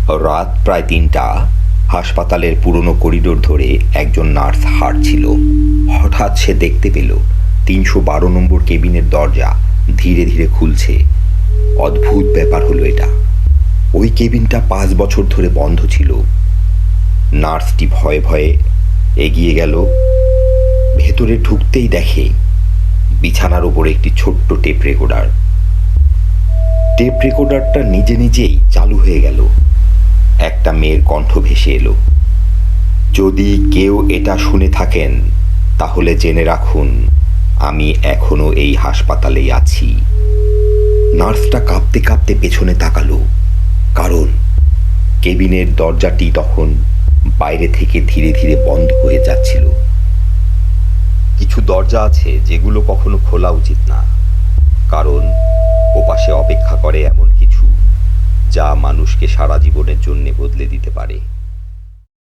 রাত প্রায় ৩টা। হাসপাতালের পুরনো করিডোর ধরে একজন নার্স হাঁটছিল। হঠাৎ সে দেখতে পেল ৩১২ নম্বর কেবিনের দরজা ধীরে ধীরে খুলছে। অদ্ভুত ব্যাপার হলো এটা। ওই কেবিনটা ৫ বছর ধরে বন্ধ ছিল। নার্সটি ভয়ে ভয়ে এগিয়ে গেল। ভেতরে ঢুকতেই দেখে বিছানার উপর একটি ছোট্ট টেপ রেকর্ডার। টেপ রেকর্ডারটা নিজে নিজেই চালু হয়ে গেল। একটা মেয়ের কণ্ঠ ভেসে এলো, যদি কেউ এটা শুনে থাকেন তাহলে জেনে রাখুন, আমি এখনো এই হাসপাতালেই আছি। নার্সটা কাঁপতে কাঁপতে পেছনে তাকালো, কারণ কেবিনের দরজাটি তখন বাইরে থেকে ধীরে ধীরে বন্ধ হয়ে যাচ্ছিল। কিছু দরজা আছে যেগুলো কখনো খোলা উচিত না, কারণ ওপাশে অপেক্ষা করে এমন কিছু যা মানুষকে সারা জীবনের জন্য বদলে দিতে পারে।